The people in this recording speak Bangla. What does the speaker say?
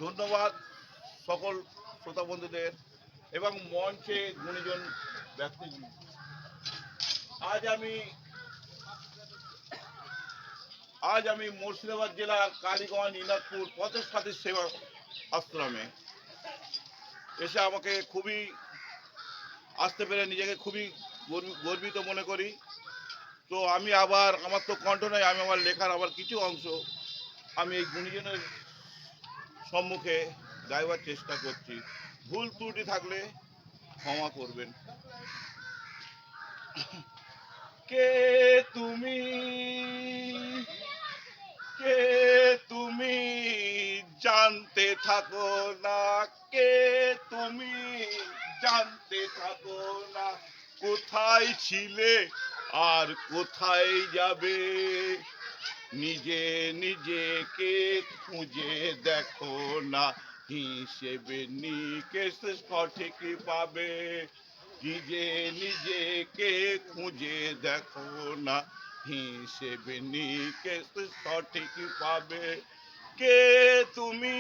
ধন্যবাদ সকল শ্রোতা বন্ধুদের এবং মঞ্চে গুণীজন ব্যক্তি। আজ আমি আজ আমি মুর্শিদাবাদ জেলার কালীগঞ্জ ইনাদপুর পথের সাথী সেবা আশ্রমে এসে আমাকে খুবই আসতে পেরে নিজেকে খুবই গর্বিত মনে করি। তো আমি আবার আমার তো কণ্ঠ নয়, আমি আমার লেখার আবার কিছু অংশ আমি এই গুণীজনের সম্মুখে গাইবার চেষ্টা করছি। ভুল ত্রুটি থাকলে ক্ষমা করবেন। কে তুমি, কে তুমি জানতে থাকো না, কে তুমি জানতে থাকো না, কোথায় ছিলে আর কোথায় যাবে, নিজে নিজেকে খুঁজে দেখো না, হিসেবে নিকেশ সঠিক পাবে, নিজে নিজেকে খুঁজে দেখো না, হিসেবে নিকেশ সঠিক পাবে। কে তুমি,